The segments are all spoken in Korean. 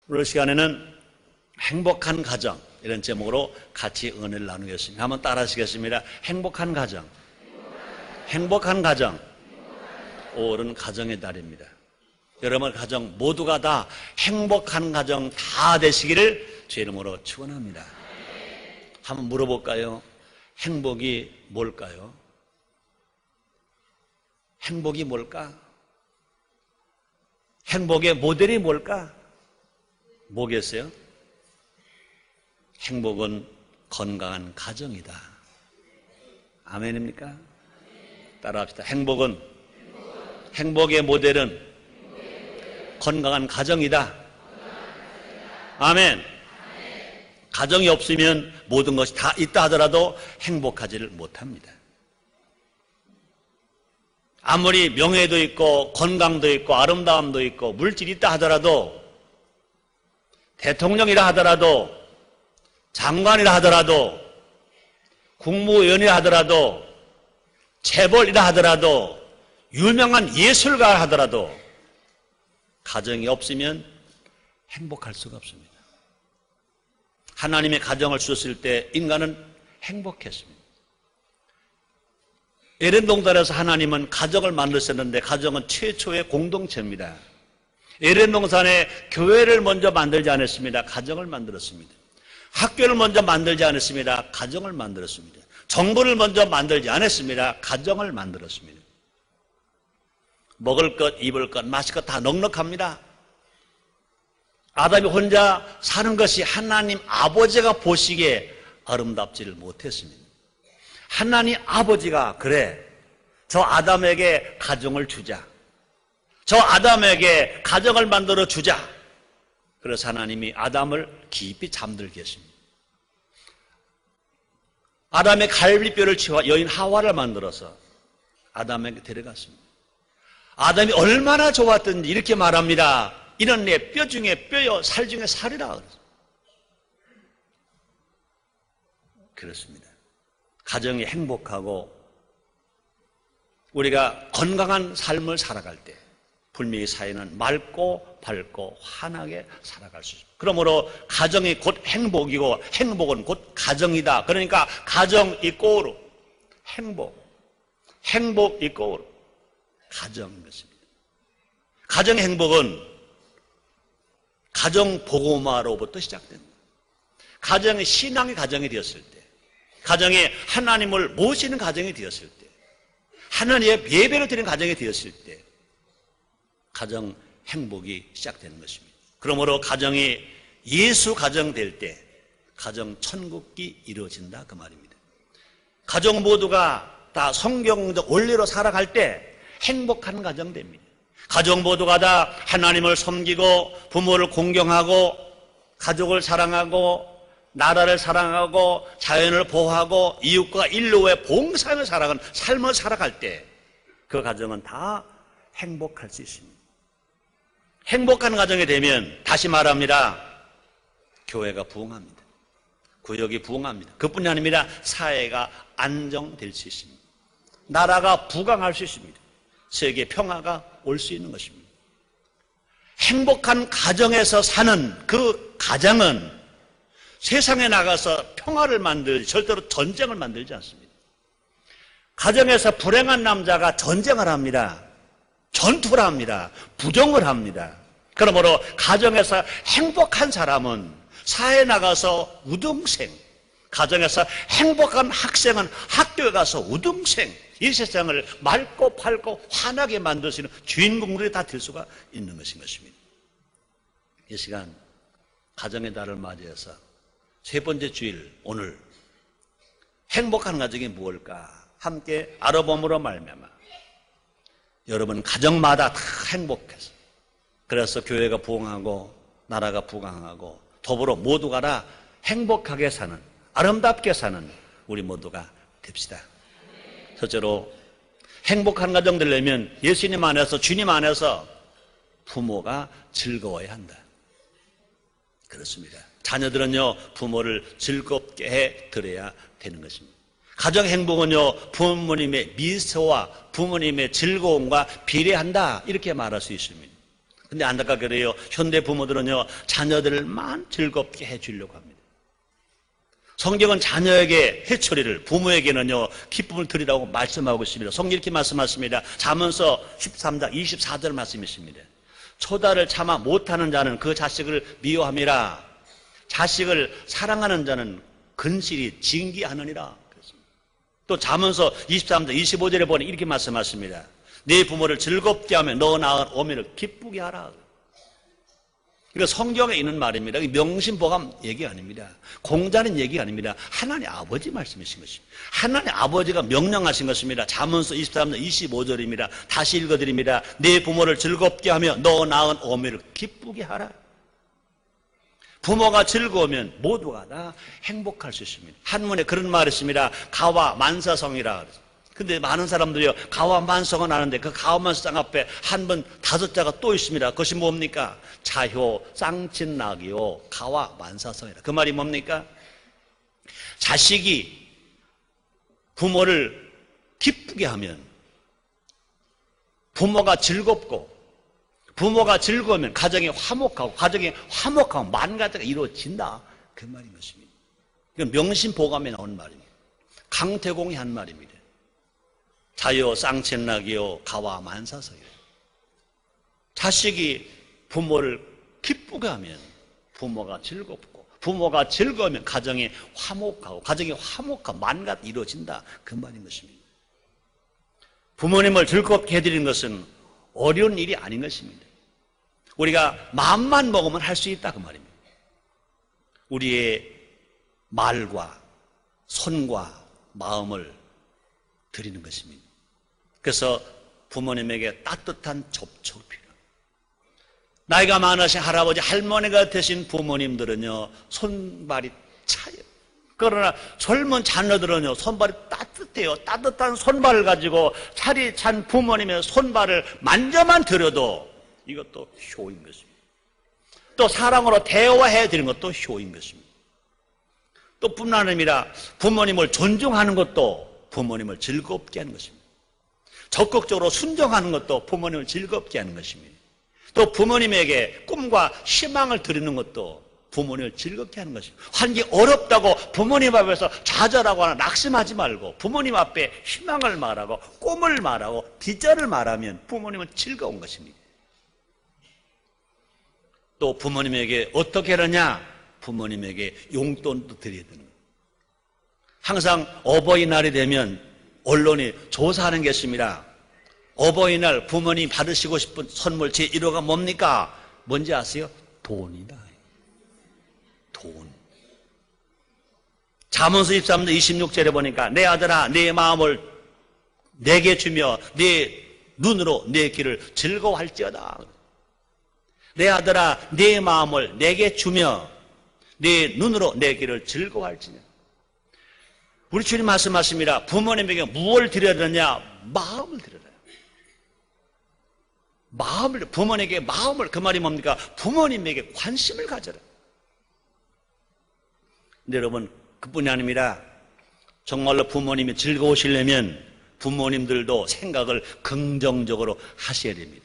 오늘 시간에는 행복한 가정 이런 제목으로 같이 은혜를 나누겠습니다. 한번 따라 하시겠습니다. 행복한 가정. 행복한 가정. 5월은 가정의 달입니다. 여러분 가정 모두가 다 행복한 가정 다 되시기를 주의 이름으로 축원합니다. 한번 물어볼까요? 행복이 뭘까요? 행복이 뭘까? 행복의 모델이 뭘까? 뭐겠어요? 행복은 건강한 가정이다. 아멘입니까? 따라합시다. 행복의 모델은 건강한 가정이다. 아멘. 가정이 없으면 모든 것이 다 있다 하더라도 행복하지를 못합니다. 아무리 명예도 있고 건강도 있고 아름다움도 있고 물질이 있다 하더라도, 대통령이라 하더라도, 장관이라 하더라도, 국무위원이라 하더라도, 재벌이라 하더라도, 유명한 예술가라 하더라도 가정이 없으면 행복할 수가 없습니다. 하나님의 가정을 주셨을 때 인간은 행복했습니다. 에덴 동산에서 하나님은 가정을 만드셨는데 가정은 최초의 공동체입니다. 에덴 동산에 교회를 먼저 만들지 않았습니다. 가정을 만들었습니다. 학교를 먼저 만들지 않았습니다. 가정을 만들었습니다. 정부를 먼저 만들지 않았습니다. 가정을 만들었습니다. 먹을 것, 입을 것, 마실 것 다 넉넉합니다. 아담이 혼자 사는 것이 하나님 아버지가 보시기에 아름답지를 못했습니다. 하나님 아버지가 그래, 저 아담에게 가정을 주자, 저 아담에게 가정을 만들어 주자. 그래서 하나님이 아담을 깊이 잠들게 했습니다. 아담의 갈비뼈를 치워 여인 하와를 만들어서 아담에게 데려갔습니다. 아담이 얼마나 좋았던지 이렇게 말합니다. 이는 내 뼈 중에 뼈요 살 중에 살이라. 그렇습니다. 가정이 행복하고 우리가 건강한 삶을 살아갈 때 분명히 사회는 맑고 밝고 환하게 살아갈 수 있습니다. 그러므로 가정이 곧 행복이고 행복은 곧 가정이다. 그러니까 가정 이꼬르 행복 이꼬르 가정인 것입니다. 가정의 행복은 가정 복음화로부터 시작됩니다. 가정이 신앙의 가정이 되었을 때, 가정이 하나님을 모시는 가정이 되었을 때, 하나님의 예배를 드리는 가정이 되었을 때 가정 행복이 시작되는 것입니다. 그러므로 가정이 예수 가정 될 때 가정 천국이 이루어진다 그 말입니다. 가정 모두가 다 성경적 원리로 살아갈 때 행복한 가정 됩니다. 가정 모두가 다 하나님을 섬기고 부모를 공경하고 가족을 사랑하고 나라를 사랑하고 자연을 보호하고 이웃과 인류의 봉사하며 살아가는 삶을 살아갈 때 그 가정은 다 행복할 수 있습니다. 행복한 가정이 되면 다시 말합니다. 교회가 부흥합니다. 구역이 부흥합니다. 그뿐이 아닙니다. 사회가 안정될 수 있습니다. 나라가 부강할 수 있습니다. 세계 평화가 올 수 있는 것입니다. 행복한 가정에서 사는 그 가정은 세상에 나가서 평화를 만들지 절대로 전쟁을 만들지 않습니다. 가정에서 불행한 남자가 전쟁을 합니다. 전투를 합니다. 부정을 합니다. 그러므로 가정에서 행복한 사람은 사회에 나가서 우등생, 가정에서 행복한 학생은 학교에 가서 우등생, 이 세상을 맑고 밝고 환하게 만들 수 있는 주인공들이 다 될 수가 있는 것인 것입니다. 이 시간 가정의 달을 맞이해서 세 번째 주일 오늘 행복한 가정이 무엇일까 함께 알아봄으로 말미암아 여러분 가정마다 다 행복해서 그래서 교회가 부흥하고 나라가 부강하고 더불어 모두가 다 행복하게 사는 아름답게 사는 우리 모두가 됩시다. 첫째로 행복한 가정 되려면 예수님 안에서 주님 안에서 부모가 즐거워야 한다. 그렇습니다. 자녀들은요 부모를 즐겁게 해 드려야 되는 것입니다. 가정 행복은요 부모님의 미소와 부모님의 즐거움과 비례한다 이렇게 말할 수 있습니다. 근데 안타깝게 그래요. 현대 부모들은요, 자녀들만 즐겁게 해주려고 합니다. 성경은 자녀에게 해처리를, 부모에게는요, 기쁨을 드리라고 말씀하고 있습니다. 성경 이렇게 말씀하십니다. 잠언서 13장 24절 말씀이십니다. 초다를 참아 못하는 자는 그 자식을 미워함이라. 자식을 사랑하는 자는 근실이 징계하느니라. 또 잠언서 23장 25절에 보니 이렇게 말씀하십니다. 네 부모를 즐겁게 하며 너 낳은 어미를 기쁘게 하라. 그러니까 성경에 있는 말입니다. 명심보감 얘기 아닙니다. 공자는 얘기 아닙니다. 하나님 아버지 말씀이신 것입니다. 하나님 아버지가 명령하신 것입니다. 잠언서 23장 25절입니다. 다시 읽어드립니다. 네 부모를 즐겁게 하며 너 낳은 어미를 기쁘게 하라. 부모가 즐거우면 모두가 다 행복할 수 있습니다. 한문에 그런 말이 있습니다. 가와 만사성이라. 근데 많은 사람들이요, 가와 만성은 아는데 그 가와 만성 앞에 한 번 5자가 또 있습니다. 그것이 뭡니까? 자효, 쌍친낙이요, 가와 만사성이라. 그 말이 뭡니까? 자식이 부모를 기쁘게 하면 부모가 즐겁고, 부모가 즐거우면 가정이 화목하고, 가정이 화목하면 만 가지가 이루어진다. 그 말인 것입니다. 이건 명심보감에 나온 말입니다. 강태공이 한 말입니다. 자요 쌍친낙이요 가와 만사성이요. 자식이 부모를 기쁘게 하면 부모가 즐겁고, 부모가 즐거우면 가정이 화목하고, 가정이 화목하고 만가 이루어진다. 그 말인 것입니다. 부모님을 즐겁게 해드리는 것은 어려운 일이 아닌 것입니다. 우리가 마음만 먹으면 할 수 있다. 그 말입니다. 우리의 말과 손과 마음을 드리는 것입니다. 그래서 부모님에게 따뜻한 접촉이 필요합니다. 나이가 많으신 할아버지, 할머니가 되신 부모님들은요, 손발이 차요. 그러나 젊은 자녀들은요, 손발이 따뜻해요. 따뜻한 손발을 가지고 살이 찬 부모님의 손발을 만져만 드려도 이것도 효인 것입니다. 또 사랑으로 대화해 드리는 것도 효인 것입니다. 또 뿐만 아니라 부모님을 존중하는 것도 부모님을 즐겁게 하는 것입니다. 적극적으로 순종하는 것도 부모님을 즐겁게 하는 것입니다. 또 부모님에게 꿈과 희망을 드리는 것도 부모님을 즐겁게 하는 것입니다. 환경이 어렵다고 부모님 앞에서 좌절하거나 낙심하지 말고 부모님 앞에 희망을 말하고 꿈을 말하고 비전을 말하면 부모님은 즐거운 것입니다. 또 부모님에게 어떻게 하느냐? 부모님에게 용돈도 드려야 되는 거예요. 항상 어버이날이 되면 언론이 조사하는 게 있습니다. 어버이날 부모님 받으시고 싶은 선물 제1호가 뭡니까? 뭔지 아세요? 돈이다. 돈. 잠언서 23장 26절에 보니까 내 아들아 내 마음을 내게 주며 내 눈으로 내 길을 즐거워할지어다. 내 아들아 내 마음을 내게 주며 내 눈으로 내 길을 즐거워할지냐. 우리 주님 말씀하십니다. 부모님에게 무엇을 드려야 되느냐? 마음을 드려라. 마음을, 부모님에게 마음을, 그 말이 뭡니까? 부모님에게 관심을 가져라. 근데 여러분, 그뿐이 아닙니다. 정말로 부모님이 즐거우시려면 부모님들도 생각을 긍정적으로 하셔야 됩니다.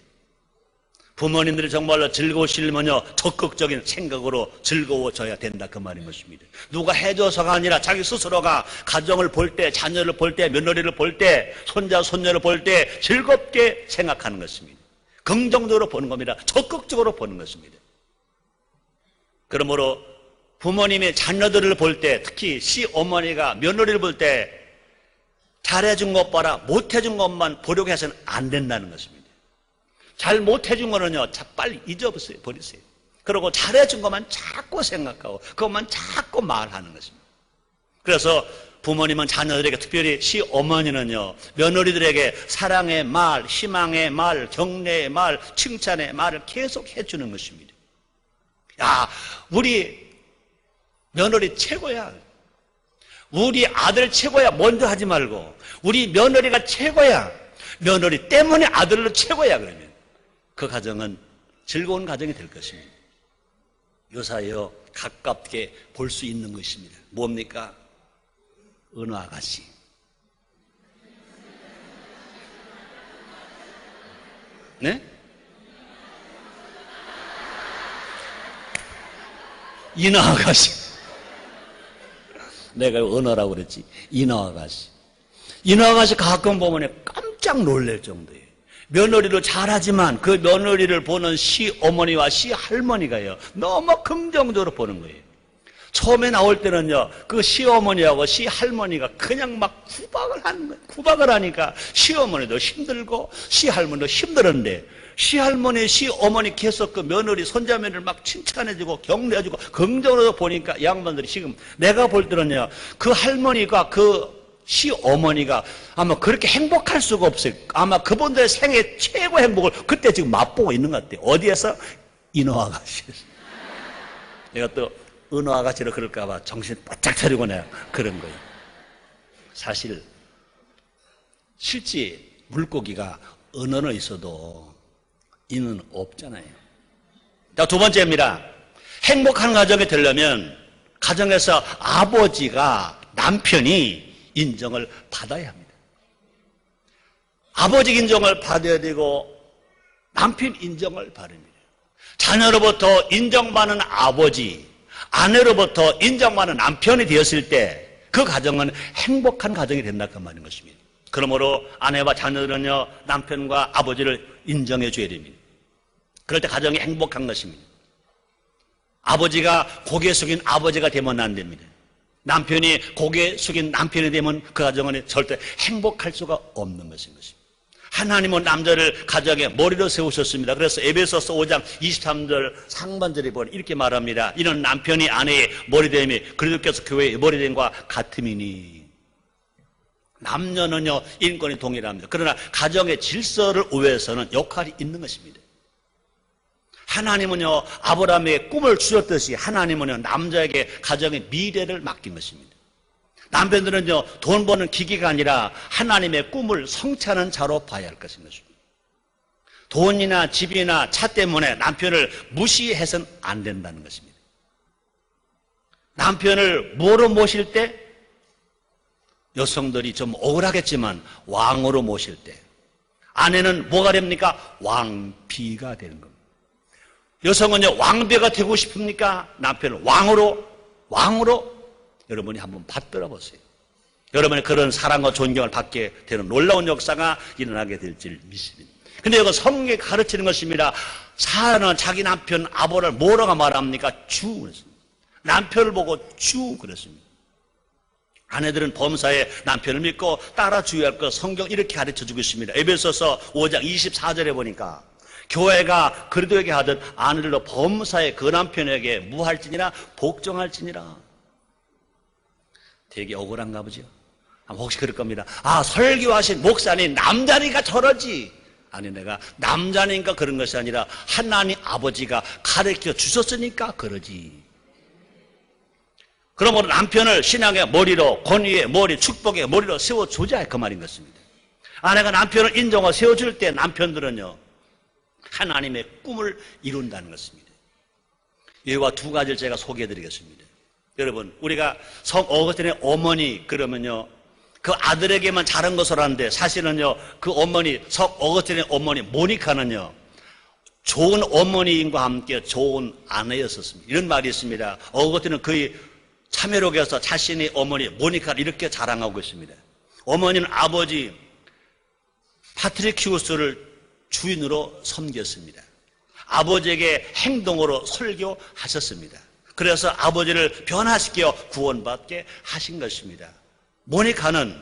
부모님들이 정말로 즐거우시려면요, 적극적인 생각으로 즐거워져야 된다. 그 말인 것입니다. 누가 해줘서가 아니라 자기 스스로가 가정을 볼 때, 자녀를 볼 때, 며느리를 볼 때, 손자, 손녀를 볼 때 즐겁게 생각하는 것입니다. 긍정적으로 보는 겁니다. 적극적으로 보는 것입니다. 그러므로 부모님의 자녀들을 볼 때, 특히 시어머니가 며느리를 볼 때 잘해준 것 봐라, 못해준 것만 보려고 해서는 안 된다는 것입니다. 잘 못해준 거는요, 빨리 잊어버리세요. 그리고 잘해준 것만 자꾸 생각하고 그것만 자꾸 말하는 것입니다. 그래서 부모님은 자녀들에게, 특별히 시어머니는요, 며느리들에게 사랑의 말, 희망의 말, 격려의 말, 칭찬의 말을 계속 해주는 것입니다. 야, 우리 며느리 최고야. 우리 아들 최고야. 먼저 하지 말고 우리 며느리가 최고야. 며느리 때문에 아들로 최고야. 그러면 그 가정은 즐거운 가정이 될 것입니다. 요사이요, 가깝게 볼 수 있는 것입니다. 뭡니까? 은호 아가씨. 네? 인어아가씨. 내가 언어라고 그랬지. 인어아가씨. 인어아가씨 가끔 보면 깜짝 놀랄 정도예요. 며느리를 잘하지만 그 며느리를 보는 시어머니와 시할머니가요, 너무 긍정적으로 보는 거예요. 처음에 나올 때는요, 그 시어머니하고 시할머니가 그냥 막 구박을 하는 거예요. 구박을 하니까 시어머니도 힘들고 시할머니도 힘들었는데, 시할머니, 시어머니 계속 그 며느리, 손자매를 막 칭찬해주고 격려해주고 긍정으로 보니까 이 양반들이 지금 내가 볼 때는요, 그 할머니가 그 시어머니가 아마 그렇게 행복할 수가 없어요. 아마 그분들의 생애 최고 행복을 그때 지금 맛보고 있는 것 같아요. 어디에서? 인어아가씨에서. 내가 또 은어아가씨로 그럴까봐 정신 바짝 차리고 내가 그런 거예요. 사실 실제 물고기가 은어는 있어도 이는 없잖아요. 자, 두 번째입니다. 행복한 가정이 되려면 가정에서 아버지가 남편이 인정을 받아야 합니다. 아버지 인정을 받아야 되고 남편 인정을 받습니다. 자녀로부터 인정받는 아버지, 아내로부터 인정받는 남편이 되었을 때 그 가정은 행복한 가정이 된다 그 말인 것입니다. 그러므로 아내와 자녀들은요, 남편과 아버지를 인정해 줘야 됩니다. 그럴 때 가정이 행복한 것입니다. 아버지가 고개 숙인 아버지가 되면 안 됩니다. 남편이 고개 숙인 남편이 되면 그 가정은 절대 행복할 수가 없는 것인 것입니다. 하나님은 남자를 가정의 머리로 세우셨습니다. 그래서 에베소서 5장 23절 상반절에 보니 이렇게 말합니다. 이는 남편이 아내의 머리됨이 그리스도께서 교회의 머리됨과 같음이니. 남녀는요, 인권이 동일합니다. 그러나 가정의 질서를 위해서는 역할이 있는 것입니다. 하나님은요, 아브라함에게 꿈을 주셨듯이 하나님은요, 남자에게 가정의 미래를 맡긴 것입니다. 남편들은요, 돈 버는 기기가 아니라 하나님의 꿈을 성취하는 자로 봐야 할 것인 것입니다. 돈이나 집이나 차 때문에 남편을 무시해서는 안 된다는 것입니다. 남편을 뭐로 모실 때? 여성들이 좀 억울하겠지만 왕으로 모실 때. 아내는 뭐가 됩니까? 왕비가 되는 겁니다. 여성은요, 왕비가 되고 싶습니까? 남편을 왕으로 여러분이 한번 받들어 보세요. 여러분이 그런 사랑과 존경을 받게 되는 놀라운 역사가 일어나게 될 줄 믿습니다. 근데 이거 성경이 가르치는 것입니다. 사라는 자기 남편 아버를 뭐라고 말합니까? 주 그랬습니다. 남편을 보고 주 그랬습니다. 아내들은 범사에 남편을 믿고 따라 주의할 것 성경 이렇게 가르쳐 주고 있습니다. 에베소서 5장 24절에 보니까 교회가 그리스도에게 하듯 아내들도 범사에 그 남편에게 무할지니라 복종할지니라. 되게 억울한가 보죠. 혹시 그럴 겁니다. 아, 설교하신 목사님 남자니까 저러지. 아니, 내가 남자니까 그런 것이 아니라 하나님 아버지가 가르쳐 주셨으니까 그러지. 그러므로 남편을 신앙의 머리로, 권위의 머리, 축복의 머리로 세워주자 그 말인 것입니다. 아내가 남편을 인정하고 세워줄 때 남편들은요, 하나님의 꿈을 이룬다는 것입니다. 이와 두 가지를 제가 소개해드리겠습니다. 여러분, 우리가 성 어거스틴의 어머니 그러면요, 그 아들에게만 잘한 것으로 하는데 사실은요, 그 어머니, 성 어거스틴의 어머니 모니카는요, 좋은 어머니인과 함께 좋은 아내였었습니다. 이런 말이 있습니다. 어거스틴은 거의 참회록에서 자신의 어머니 모니카를 이렇게 자랑하고 있습니다. 어머니는 아버지 파트리키우스를 주인으로 섬겼습니다. 아버지에게 행동으로 설교하셨습니다. 그래서 아버지를 변화시켜 구원받게 하신 것입니다. 모니카는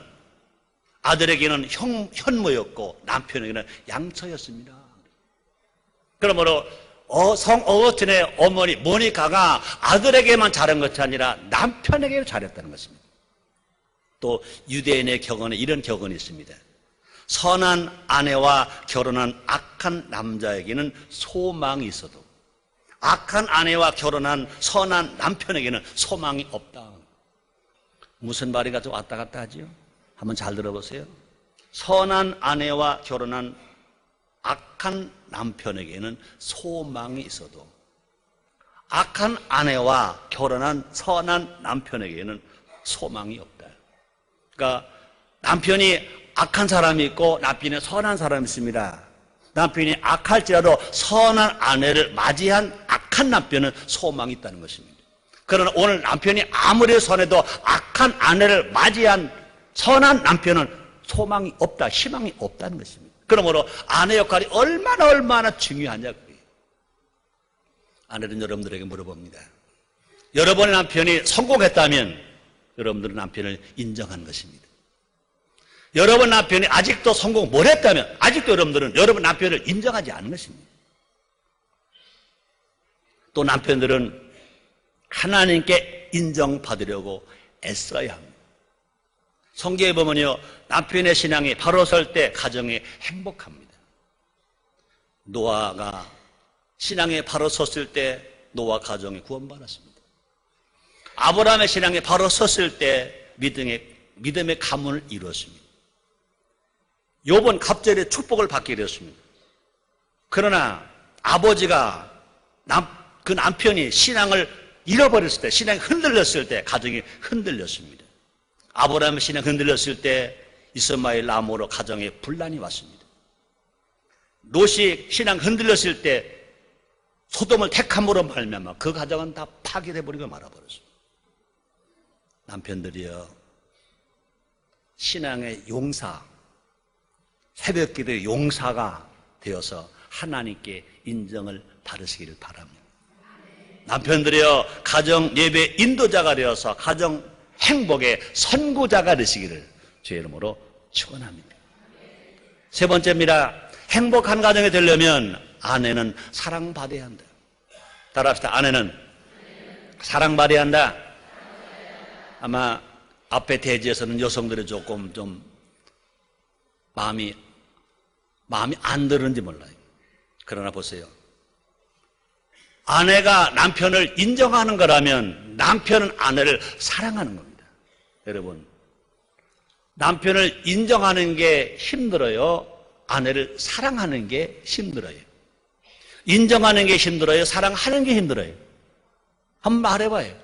아들에게는 현모였고 남편에게는 양처였습니다. 그러므로 성 어거스틴의 어머니 모니카가 아들에게만 잘한 것이 아니라 남편에게 잘했다는 것입니다. 또 유대인의 격언에 이런 격언이 있습니다. 선한 아내와 결혼한 악한 남자에게는 소망이 있어도 악한 아내와 결혼한 선한 남편에게는 소망이 없다. 무슨 말이가 좀 왔다 갔다 하지요? 한번 잘 들어보세요. 선한 아내와 결혼한 악한 남편에게는 소망이 있어도 악한 아내와 결혼한 선한 남편에게는 소망이 없다. 그러니까 남편이 악한 사람이 있고 남편이 선한 사람이 있습니다. 남편이 악할지라도 선한 아내를 맞이한 악한 남편은 소망이 있다는 것입니다. 그러나 오늘 남편이 아무리 선해도 악한 아내를 맞이한 선한 남편은 소망이 없다, 희망이 없다는 것입니다. 그러므로 아내 역할이 얼마나 중요하냐. 아내는 여러분들에게 물어봅니다. 여러분의 남편이 성공했다면 여러분들은 남편을 인정한 것입니다. 여러분 남편이 아직도 성공 못했다면 아직도 여러분들은 여러분 남편을 인정하지 않는 것입니다. 또 남편들은 하나님께 인정받으려고 애써야 합니다. 성경에 보면요, 남편의 신앙이 바로 설 때 가정이 행복합니다. 노아가 신앙에 바로 섰을 때 노아 가정이 구원받았습니다. 아브라함의 신앙에 바로 섰을 때 믿음의 가문을 이루었습니다. 욥은 갑절에 축복을 받게 되었습니다. 그러나 아버지가 그 남편이 신앙을 잃어버렸을 때, 신앙이 흔들렸을 때 가정이 흔들렸습니다. 아브라함의 신앙이 흔들렸을 때 이스마엘 나무로 가정에 분란이 왔습니다. 롯이 신앙 흔들렸을 때 소돔을 택함으로 말미암아 그 가정은 다 파괴돼 버리고 말아버렸습니다. 남편들이여, 신앙의 용사, 새벽기도의 용사가 되어서 하나님께 인정을 받으시기를 바랍니다. 남편들이여, 가정 예배 인도자가 되어서 가정 행복의 선구자가 되시기를 주의 이름으로 축원합니다. 세 번째입니다. 행복한 가정이 되려면 아내는 사랑받아야 한다. 따라합시다. 아내는 사랑받아야 한다. 아마 앞에 대지에서는 여성들이 조금 좀 마음이 안 들은지 몰라요. 그러나 보세요. 아내가 남편을 인정하는 거라면 남편은 아내를 사랑하는 겁니다. 여러분, 남편을 인정하는 게 힘들어요? 아내를 사랑하는 게 힘들어요? 인정하는 게 힘들어요? 사랑하는 게 힘들어요? 한번 말해봐요.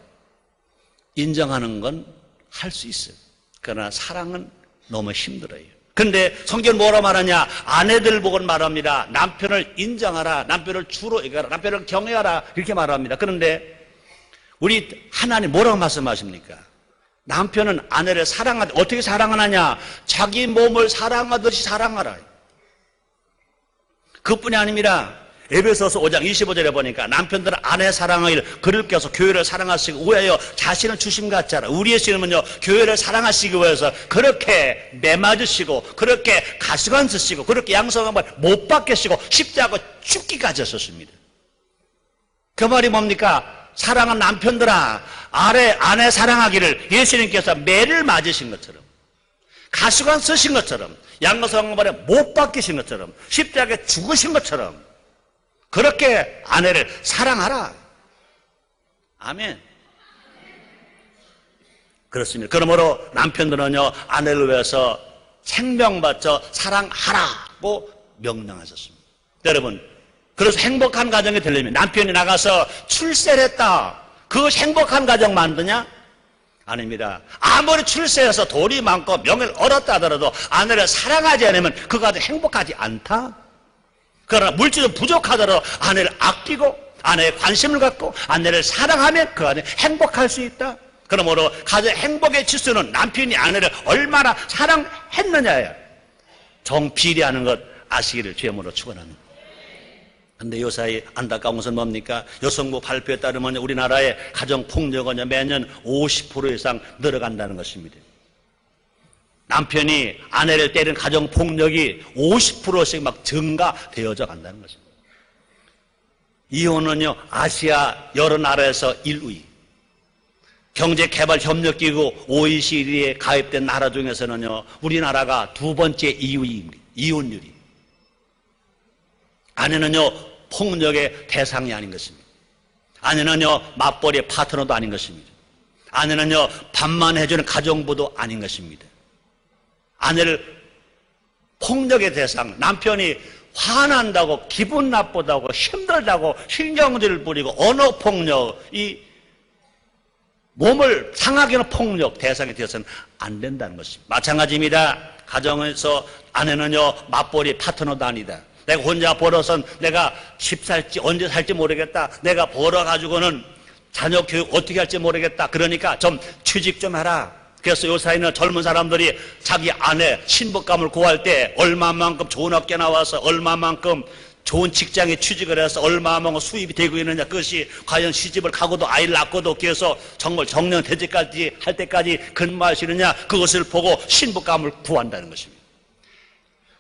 인정하는 건 할 수 있어요. 그러나 사랑은 너무 힘들어요. 그런데 성경은 뭐라 말하냐? 아내들 보고 말합니다. 남편을 인정하라, 남편을 주로 여겨라, 남편을 경외하라, 이렇게 말합니다. 그런데 우리 하나님 뭐라고 말씀하십니까? 남편은 아내를 사랑하다. 어떻게 사랑하느냐? 자기 몸을 사랑하듯이 사랑하라. 그뿐이 아닙니다. 에베소서 5장 25절에 보니까 남편들은 아내 사랑하기를 그를 껴서 교회를 사랑하시고 위하여 자신을 주심 같지 않아. 우리 예수님은요, 교회를 사랑하시기 위해서 그렇게 매맞으시고 그렇게 가시관 쓰시고 그렇게 양성함을 못 받겠시고 십자가 죽기까지 하셨습니다. 그 말이 뭡니까? 사랑한 남편들아, 아내 사랑하기를 예수님께서 매를 맞으신 것처럼, 가시관 쓰신 것처럼, 양성함을 못 받기신 것처럼, 십자가에 죽으신 것처럼 그렇게 아내를 사랑하라. 아멘. 그렇습니다. 그러므로 남편들은요, 아내를 위해서 생명 바쳐 사랑하라고 명령하셨습니다. 여러분, 그래서 행복한 가정이 되려면 남편이 나가서 출세를 했다. 그 행복한 가정 만드냐? 아닙니다. 아무리 출세해서 돈이 많고 명예를 얻었다 하더라도 아내를 사랑하지 않으면 그 가정 행복하지 않다. 그러나 물질은 부족하더라도 아내를 아끼고 아내의 관심을 갖고 아내를 사랑하면 그 안에 행복할 수 있다. 그러므로 가정 행복의 지수는 남편이 아내를 얼마나 사랑했느냐예요. 정비례하는 것 아시기를 주님으로 축원합니다. 그런데 요사이 안타까운 것은 뭡니까? 여성부 발표에 따르면 우리나라의 가정폭력은 매년 50% 이상 늘어간다는 것입니다. 남편이 아내를 때리는 가정폭력이 50%씩 막 증가되어져 간다는 것입니다. 이혼은요, 아시아 여러 나라에서 1위. 경제개발협력기구 OECD에 가입된 나라 중에서는요, 우리나라가 두 번째 2위입니다. 이혼율이. 아내는요, 폭력의 대상이 아닌 것입니다. 아내는요, 맞벌이의 파트너도 아닌 것입니다. 아내는요, 밥만 해주는 가정부도 아닌 것입니다. 아내를 폭력의 대상, 남편이 화난다고 기분 나쁘다고 힘들다고 신경질을 부리고 언어폭력, 이 몸을 상하게 하는 폭력 대상이 되어서는 안 된다는 것입니다. 마찬가지입니다. 가정에서 아내는요, 맞벌이 파트너도 아니다. 내가 혼자 벌어선 내가 집 살지 언제 살지 모르겠다. 내가 벌어가지고는 자녀 교육 어떻게 할지 모르겠다. 그러니까 좀 취직 좀 해라. 그래서 요사이는 젊은 사람들이 자기 아내 신부감을 구할 때 얼마만큼 좋은 학교 나와서 얼마만큼 좋은 직장에 취직을 해서 얼마만큼 수입이 되고 있느냐, 그것이 과연 시집을 가고도 아이를 낳고도 그래서 정말 정년퇴직까지 할 때까지 근무할 수 있느냐, 그것을 보고 신부감을 구한다는 것입니다.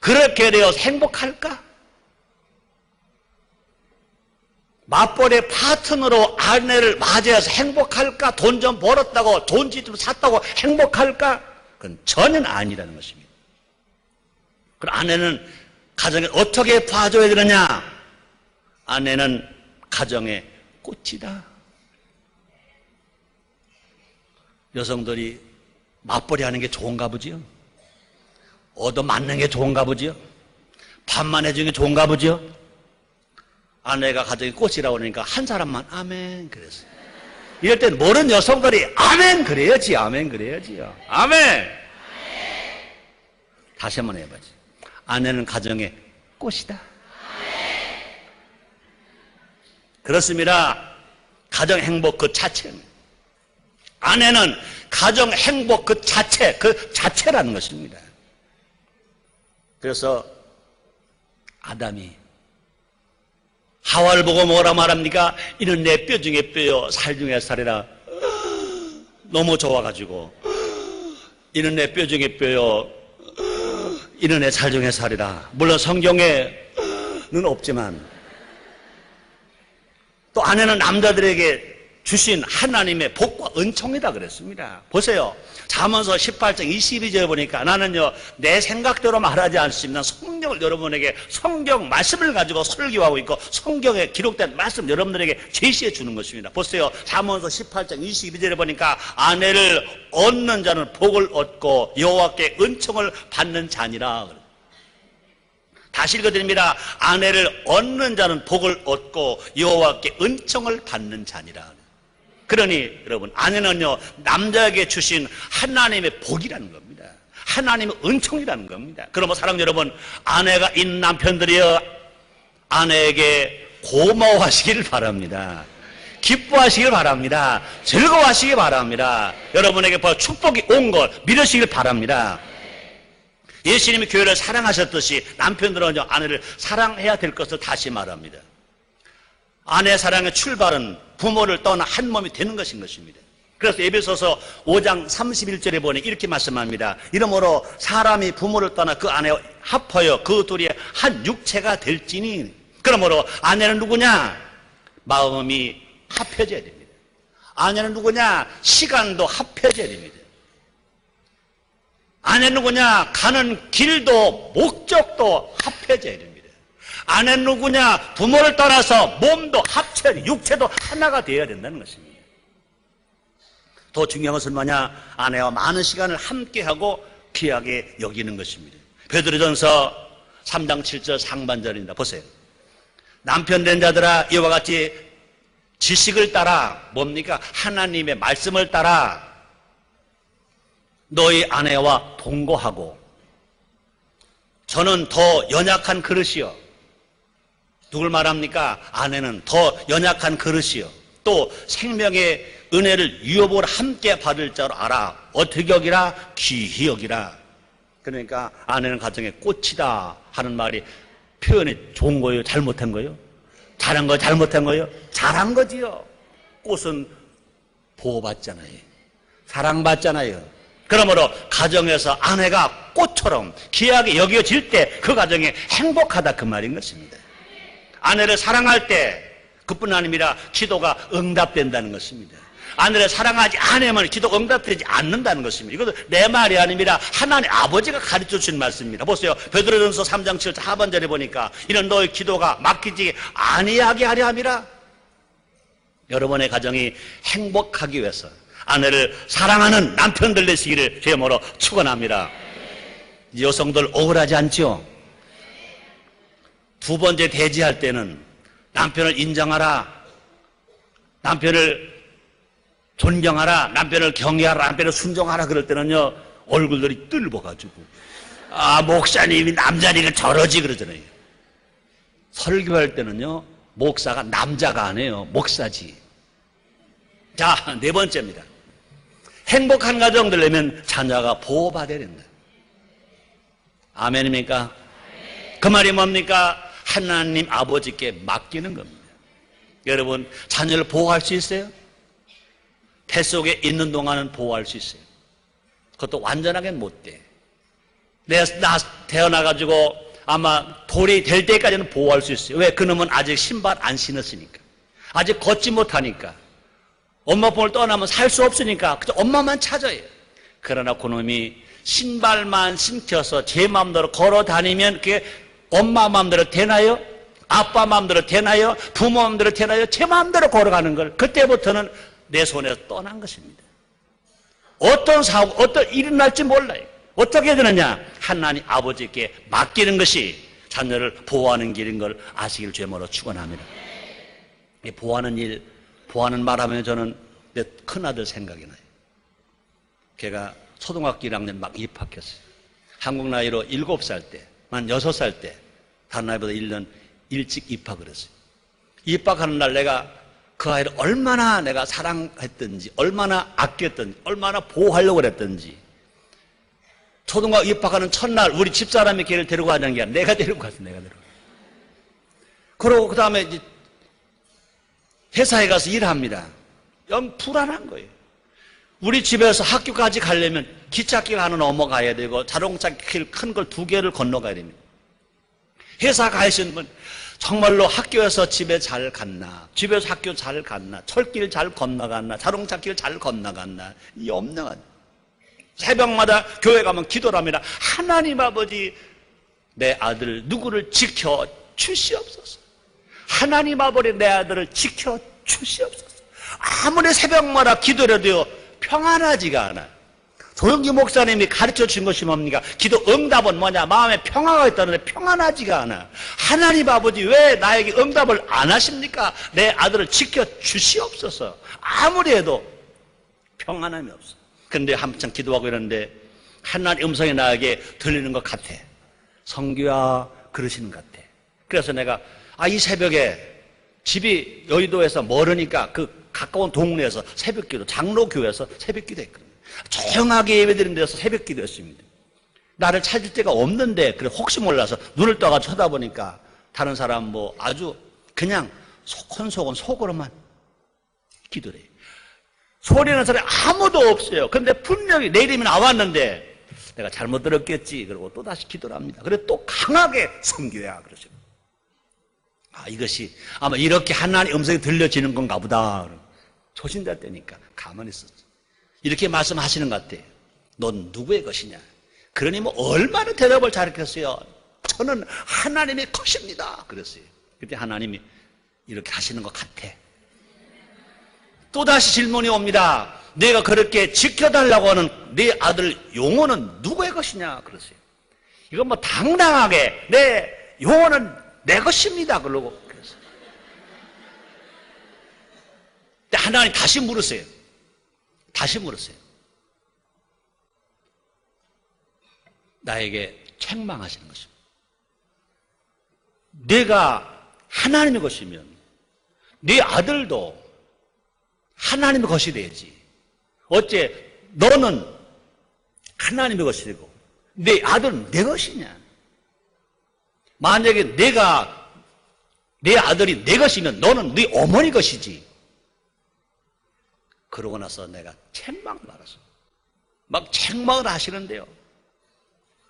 그렇게 되어서 행복할까? 맞벌이 파트너로 아내를 맞이해서 행복할까? 돈 좀 벌었다고, 좋은 집 좀 샀다고 행복할까? 그건 전혀 아니라는 것입니다. 그럼 아내는 가정에 어떻게 봐줘야 되느냐? 아내는 가정의 꽃이다. 여성들이 맞벌이 하는 게 좋은가 보지요? 얻어맞는 게 좋은가 보지요? 밥만 해주는 게 좋은가 보지요? 아내가 가정의 꽃이라고 그러니까 한 사람만 아멘 그랬어요. 이럴 땐 모르는 여성들이 아멘 그래야지, 아멘 그래야지요. 아멘. 다시 한번 해봐야지. 아내는 가정의 꽃이다. 그렇습니다. 가정 행복 그 자체입니다. 아내는 가정 행복 그 자체라는 것입니다. 그래서 아담이 하와를 보고 뭐라 말합니까? 이는 내 뼈 중에 뼈요 살 중에 살이라. 너무 좋아가지고 이는 내 뼈 중에 뼈요 이는 내 살 중에 살이라. 물론 성경에는 없지만 또 아내는 남자들에게 주신 하나님의 복과 은총이다 그랬습니다. 보세요. 잠언서 18장 22절에 보니까 나는요 내 생각대로 말하지 않습니다. 성경을 여러분에게 성경 말씀을 가지고 설교하고 있고 성경에 기록된 말씀 여러분들에게 제시해 주는 것입니다. 보세요. 잠언서 18장 22절에 보니까 아내를 얻는 자는 복을 얻고 여호와께 은총을 받는 자니라. 다시 읽어드립니다. 아내를 얻는 자는 복을 얻고 여호와께 은총을 받는 자니라. 그러니 여러분 아내는요 남자에게 주신 하나님의 복이라는 겁니다. 하나님의 은총이라는 겁니다. 그러면 사랑하는 여러분, 아내가 있는 남편들이여 아내에게 고마워하시길 바랍니다. 기뻐하시길 바랍니다. 즐거워하시길 바랍니다. 여러분에게 축복이 온 것 믿으시길 바랍니다. 예수님이 교회를 사랑하셨듯이 남편들은 아내를 사랑해야 될 것을 다시 말합니다. 아내 사랑의 출발은 부모를 떠나 한 몸이 되는 것인 것입니다. 그래서 에베소서 5장 31절에 보니 이렇게 말씀합니다. 이러므로 사람이 부모를 떠나 그 아내와 합하여 그 둘이 한 육체가 될지니. 그러므로 아내는 누구냐? 마음이 합해져야 됩니다. 아내는 누구냐? 시간도 합해져야 됩니다. 아내는 누구냐? 가는 길도 목적도 합해져야 됩니다. 아내는 누구냐? 부모를 떠나서 몸도 합쳐야 돼. 육체도 하나가 되어야 된다는 것입니다. 더 중요한 것은 뭐냐? 아내와 많은 시간을 함께하고 귀하게 여기는 것입니다. 베드로전서 3장 7절 상반절입니다. 보세요. 남편 된 자들아 이와 같이 지식을 따라 뭡니까? 하나님의 말씀을 따라 너희 아내와 동거하고. 저는 더 연약한 그릇이요. 누굴 말합니까? 아내는 더 연약한 그릇이요. 또 생명의 은혜를 유업으로 함께 받을 자로 알아. 어떻게 여기라? 귀히 여기라. 그러니까 아내는 가정의 꽃이다 하는 말이 표현이 좋은 거예요? 잘못한 거예요? 잘한 거 잘못한 거예요? 잘한 거지요. 꽃은 보호받잖아요. 사랑받잖아요. 그러므로 가정에서 아내가 꽃처럼 귀하게 여겨질 때 그 가정이 행복하다 그 말인 것입니다. 아내를 사랑할 때 그뿐 아니라 기도가 응답된다는 것입니다. 아내를 사랑하지 않으면 기도가 응답되지 않는다는 것입니다. 이것도 내 말이 아닙니다. 하나님 아버지가 가르쳐 주신 말씀입니다. 보세요. 베드로전서 3장 7절 하반절에 보니까 이는 너의 기도가 막히지 아니하게 하려 함이라. 여러분의 가정이 행복하기 위해서 아내를 사랑하는 남편들 되시기를 주님으로 축원합니다. 여성들 억울하지 않죠? 두 번째 대지할 때는 남편을 인정하라, 남편을 존경하라, 남편을 경외하라, 남편을 순종하라 그럴 때는요 얼굴들이 뜰보가지고 목사님이 남자니까 저러지 그러잖아요. 설교할 때는요 목사가 남자가 아니에요. 목사지. 자, 네 번째입니다. 행복한 가정 되려면 자녀가 보호받아야 된다. 아멘입니까? 그 말이 뭡니까? 하나님 아버지께 맡기는 겁니다. 여러분, 자녀를 보호할 수 있어요? 뱃속에 있는 동안은 보호할 수 있어요. 그것도 완전하게는 못 돼. 나 태어나가지고 아마 돌이 될 때까지는 보호할 수 있어요. 왜? 그놈은 아직 신발 안 신었으니까. 아직 걷지 못하니까. 엄마 품을 떠나면 살 수 없으니까 그저 엄마만 찾아요. 그러나 그놈이 신발만 신겨서 제 마음대로 걸어 다니면 그게 엄마 마음대로 되나요? 아빠 마음대로 되나요? 부모 마음대로 되나요? 제 마음대로 걸어가는 걸 그때부터는 내 손에서 떠난 것입니다. 어떤 사고, 어떤 일이 날지 몰라요. 어떻게 되느냐? 하나님 아버지께 맡기는 것이 자녀를 보호하는 길인 걸 아시길 주님으로 축원합니다. 보호하는 일, 보호하는 말하면 저는 내 큰아들 생각이 나요. 걔가 초등학교 1학년 막 입학했어요. 한국 나이로 7살 때, 만 6살 때 다른 나이보다 1년 일찍 입학을 했어요. 입학하는 날 내가 그 아이를 얼마나 내가 사랑했던지, 얼마나 아꼈던지, 얼마나 보호하려고 그랬던지. 초등학교 입학하는 첫날 우리 집사람이 걔를 데리고 가자는 게 아니라 내가 데리고 갔어. 내가 데리고. 그러고 그 다음에 이제 회사에 가서 일합니다. 영 불안한 거예요. 우리 집에서 학교까지 가려면 기찻길 하나 넘어가야 되고 자동차 길 큰 걸 2개를 건너가야 됩니다. 회사 가시는 정말로 학교에서 집에 잘 갔나, 집에서 학교 잘 갔나, 철길 잘 건너갔나, 자동차 길 잘 건너갔나, 이 없는 거예요. 새벽마다 교회 가면 기도를 합니다. 하나님 아버지, 내 아들 누구를 지켜 주시옵소서. 하나님 아버지, 내 아들을 지켜 주시옵소서. 아무리 새벽마다 기도를 해도 평안하지가 않아요. 조영기 목사님이 가르쳐 준 것이 뭡니까? 기도 응답은 뭐냐? 마음에 평화가 있다는데 평안하지가 않아. 하나님 아버지 왜 나에게 응답을 안 하십니까? 내 아들을 지켜 주시옵소서. 아무리 해도 평안함이 없어. 그런데 한참 기도하고 이러는데 하나님 음성이 나에게 들리는 것 같아. 성규야, 그러시는 것 같아. 그래서 내가 이 새벽에 집이 여의도에서 멀으니까 그 가까운 동네에서 새벽기도, 장로교회에서 새벽기도 했거든요. 조용하게 예배드리는 데서 새벽기도 했습니다. 나를 찾을 데가 없는데 그래 혹시 몰라서 눈을 떠가 쳐다보니까 다른 사람 뭐 아주 그냥 속은 속으로만 기도를 해요. 소리나는 사람이 아무도 없어요. 그런데 분명히 내 이름이 나왔는데 내가 잘못 들었겠지. 그러고 또 다시 기도를 합니다. 그래 또 강하게 성교야 그러죠. 이것이 아마 이렇게 하나님 음성이 들려지는 건가 보다. 초신자 때니까 가만히 있었죠. 이렇게 말씀하시는 것 같아요. 넌 누구의 것이냐? 그러니 뭐 얼마나 대답을 잘했겠어요. 저는 하나님의 것입니다. 그랬어요. 그때 하나님이 이렇게 하시는 것 같아. 또다시 질문이 옵니다. 내가 그렇게 지켜달라고 하는 네 아들 용호는 누구의 것이냐? 그랬어요. 이건 뭐 당당하게 내 용호는 내 것입니다. 그러고 그랬어요. 근데 하나님 다시 물으세요. 다시 물으세요. 나에게 책망하시는 것입니다. 내가 하나님의 것이면 네 아들도 하나님의 것이 되지. 어째 너는 하나님의 것이 되고 내 아들은 내 것이냐? 만약에 내 아들이 내 것이면 너는 네 어머니 것이지. 그러고 나서 내가 책망을 받았어. 막 책망을 하시는데요.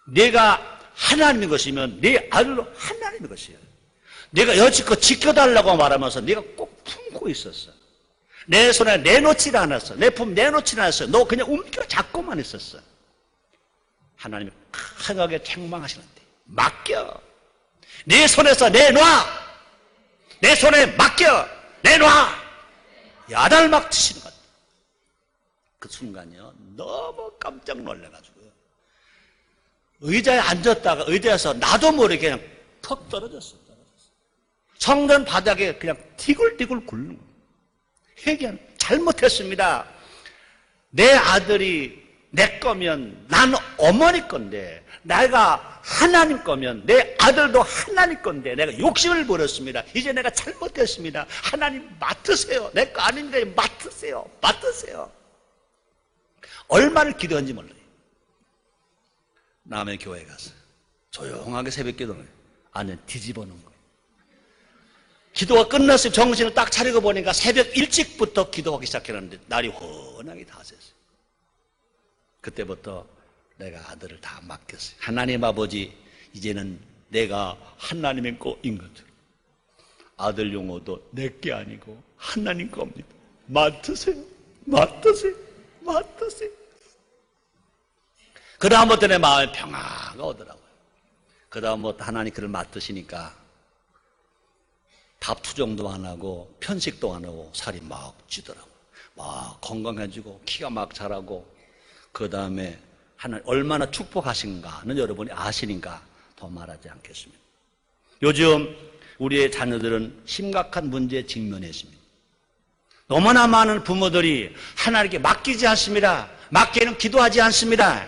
내가 하나님의 것이면 내 아들도 하나님의 것이야. 내가 여지껏 지켜달라고 말하면서 네가 꼭 품고 있었어. 내 손에 내놓지 않았어. 내 품 내놓지 않았어. 너 그냥 움켜 잡고만 있었어. 하나님이 강하게 책망하시는데 맡겨. 내 손에서 내놔. 내 손에 맡겨. 내놔. 야단을 막 치시는 것 같아요. 그 순간이요. 너무 깜짝 놀라가지고요. 의자에 앉았다가 의자에서 나도 모르게 그냥 퍽 떨어졌어. 성전 바닥에 그냥 티굴티굴 굴는 거예요. 회개는 잘못했습니다. 내 아들이 내 거면 나는 어머니 건데, 내가 하나님 거면 내 아들도 하나님 건데 내가 욕심을 부렸습니다. 이제 내가 잘못했습니다. 하나님 맡으세요. 내 거 아닌데 맡으세요. 맡으세요. 얼마를 기도한지 몰라요. 남의 교회 가서 조용하게 새벽 기도를 안에 뒤집어 놓은 거예요. 기도가 끝났어요. 정신을 딱 차리고 보니까 새벽 일찍부터 기도하기 시작했는데 날이 훤하게 다 샜어요. 그때부터 내가 아들을 다 맡겼어요. 하나님 아버지, 이제는 내가 하나님의 거인 것처럼 아들 용호도 내게 아니고 하나님 겁니다. 맡으세요. 맡으세요. 맡으세요. 그 다음부터 내 마음에 평화가 오더라고요. 그 다음부터 하나님 그를 맡으시니까 밥 투정도 안 하고 편식도 안 하고 살이 막 찌더라고요. 막 건강해지고 키가 막 자라고, 그 다음에 하나님 얼마나 축복하신가는 여러분이 아시니까 더 말하지 않겠습니다. 요즘 우리의 자녀들은 심각한 문제에 직면해 있습니다. 너무나 많은 부모들이 하나님께 맡기지 않습니다. 맡기는 기도하지 않습니다.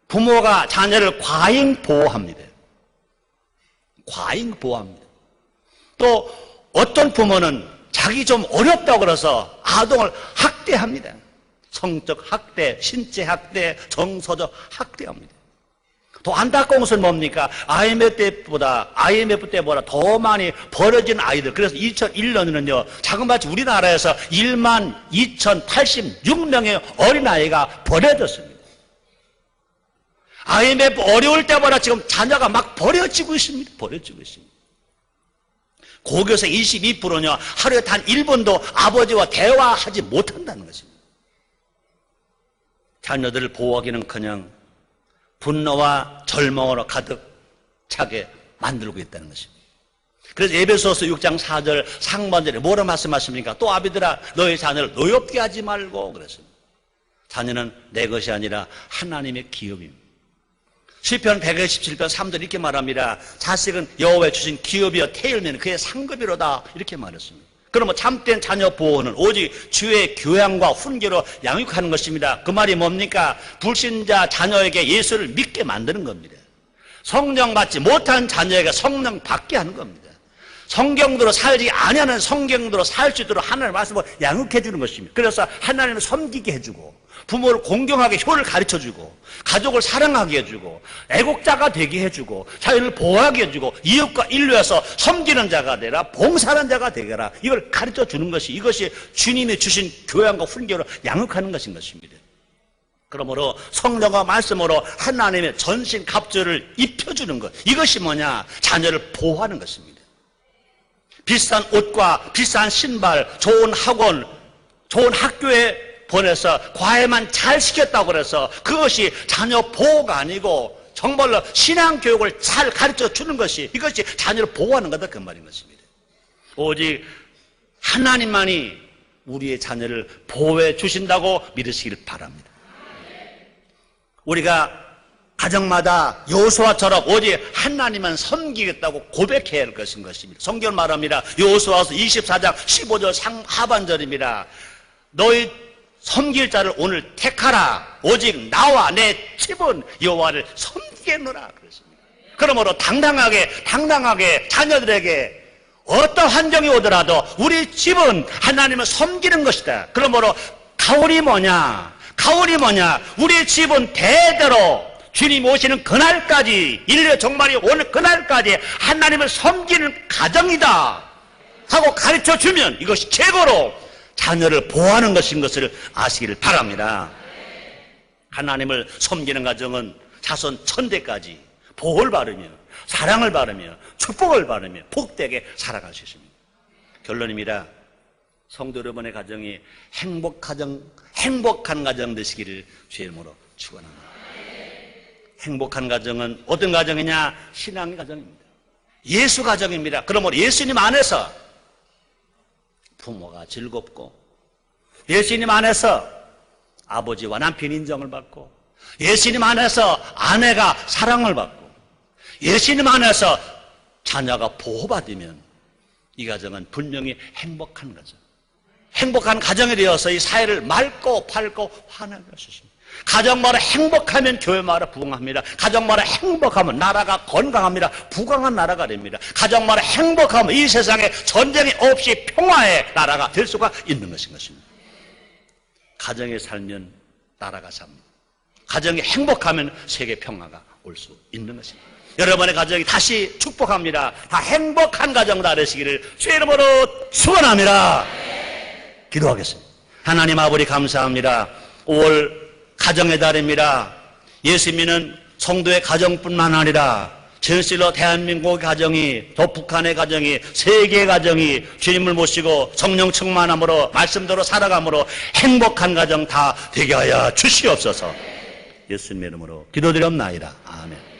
부모가 자녀를 과잉 보호합니다. 과잉 보호합니다. 또 어떤 부모는 자기 좀 어렵다고 그래서 아동을 학대합니다. 성적 학대, 신체 학대, 정서적 학대합니다. 더 안타까운 것은 뭡니까? IMF 때보다 더 많이 버려진 아이들. 그래서 2001년에는요, 자그마치 우리나라에서 12,086명의 어린아이가 버려졌습니다. IMF 어려울 때마다 지금 자녀가 막 버려지고 있습니다. 버려지고 있습니다. 고교생 22%는요, 하루에 단 1분도 아버지와 대화하지 못한다는 것입니다. 자녀들을 보호하기는커녕 분노와 절망으로 가득 차게 만들고 있다는 것입니다. 그래서 에베소서 6장 4절 상반절에 뭐라 말씀하십니까? 또 아비들아, 너희 자녀를 노엽게 하지 말고 그랬습니다. 자녀는 내 것이 아니라 하나님의 기업입니다. 시편 127편 3절 이렇게 말합니다. 자식은 여호와의 주신 기업이여 태일면 그의 상급이로다, 이렇게 말했습니다. 그러면 참된 자녀 보호는 오직 주의 교양과 훈계로 양육하는 것입니다. 그 말이 뭡니까? 불신자 자녀에게 예수를 믿게 만드는 겁니다. 성령 받지 못한 자녀에게 성령 받게 하는 겁니다. 성경대로 살지 아니하는 성경대로 살 수 있도록 하나님의 말씀을 양육해 주는 것입니다. 그래서 하나님을 섬기게 해주고, 부모를 공경하게 효를 가르쳐주고, 가족을 사랑하게 해주고, 애국자가 되게 해주고, 자연을 보호하게 해주고, 이웃과 인류에서 섬기는 자가 되라, 봉사하는 자가 되게라, 이걸 가르쳐주는 것이, 이것이 주님이 주신 교양과 훈계로 양육하는 것인 것입니다. 그러므로 성령과 말씀으로 하나님의 전신 갑주를 입혀주는 것, 이것이 뭐냐? 자녀를 보호하는 것입니다. 비싼 옷과 비싼 신발, 좋은 학원, 좋은 학교에 보내서 과외만 잘 시켰다고 해서 그것이 자녀 보호가 아니고 정말로 신앙교육을 잘 가르쳐 주는 것이, 이것이 자녀를 보호하는 거다, 그 말인 것입니다. 오직 하나님만이 우리의 자녀를 보호해 주신다고 믿으시길 바랍니다. 우리가 가정마다 여호수아처럼 오직 하나님만 섬기겠다고 고백해야 할 것인 것입니다. 성경 말합니다. 여호수아서 24장 15절 하반절입니다. 너희 섬길 자를 오늘 택하라. 오직 나와 내 집은 여호와를 섬기겠노라 그랬습니다. 그러므로 당당하게 자녀들에게 어떤 환경이 오더라도 우리 집은 하나님을 섬기는 것이다. 그러므로 가오리 뭐냐? 우리 집은 대대로 주님 오시는 그날까지, 인류의 종말이 오는 그날까지 하나님을 섬기는 가정이다 하고 가르쳐주면 이것이 최고로 자녀를 보호하는 것인 것을 아시기를 바랍니다. 하나님을 섬기는 가정은 자손 천대까지 보호를 받으며 사랑을 받으며 축복을 받으며 복되게 살아갈 수 있습니다. 결론입니다. 성도 여러분의 가정이 행복한 가정 되시기를 주의 이름으로 축원합니다. 행복한 가정은 어떤 가정이냐? 신앙의 가정입니다. 예수 가정입니다. 그러므로 예수님 안에서 부모가 즐겁고, 예수님 안에서 아버지와 남편 인정을 받고, 예수님 안에서 아내가 사랑을 받고, 예수님 안에서 자녀가 보호받으면 이 가정은 분명히 행복한 가정, 행복한 가정이 되어서 이 사회를 맑고 밝고 환하게 할 수 있습니다. 가정마을이 행복하면 교회마을이 부강합니다. 가정마을이 행복하면 나라가 건강합니다. 부강한 나라가 됩니다. 가정마을이 행복하면 이 세상에 전쟁이 없이 평화의 나라가 될 수가 있는 것입니다. 가정에 살면 나라가 삽니다. 가정이 행복하면 세계 평화가 올 수 있는 것입니다. 여러분의 가정이 다시 축복합니다. 다 행복한 가정 되시기를 주의 이름으로 축원합니다. 기도하겠습니다. 하나님 아버지 감사합니다. 5월 가정의 달입니다. 예수 믿는 성도의 가정뿐만 아니라 전실로 대한민국의 가정이, 또 북한의 가정이, 세계의 가정이 주님을 모시고 성령 충만함으로 말씀대로 살아감으로 행복한 가정 다 되게 하여 주시옵소서. 예수님의 이름으로 기도드렸나이다. 아멘.